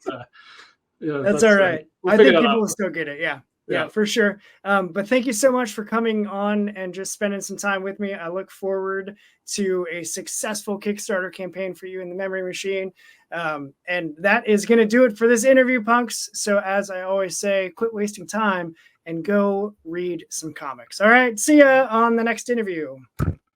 that's all right. I think people will still get it. Yeah, for sure. But thank you so much for coming on and just spending some time with me. I look forward to a successful Kickstarter campaign for you in the Memory Machine. And that is going to do it for this interview, punks. So as I always say, quit wasting time and go read some comics. All right. See ya on the next interview.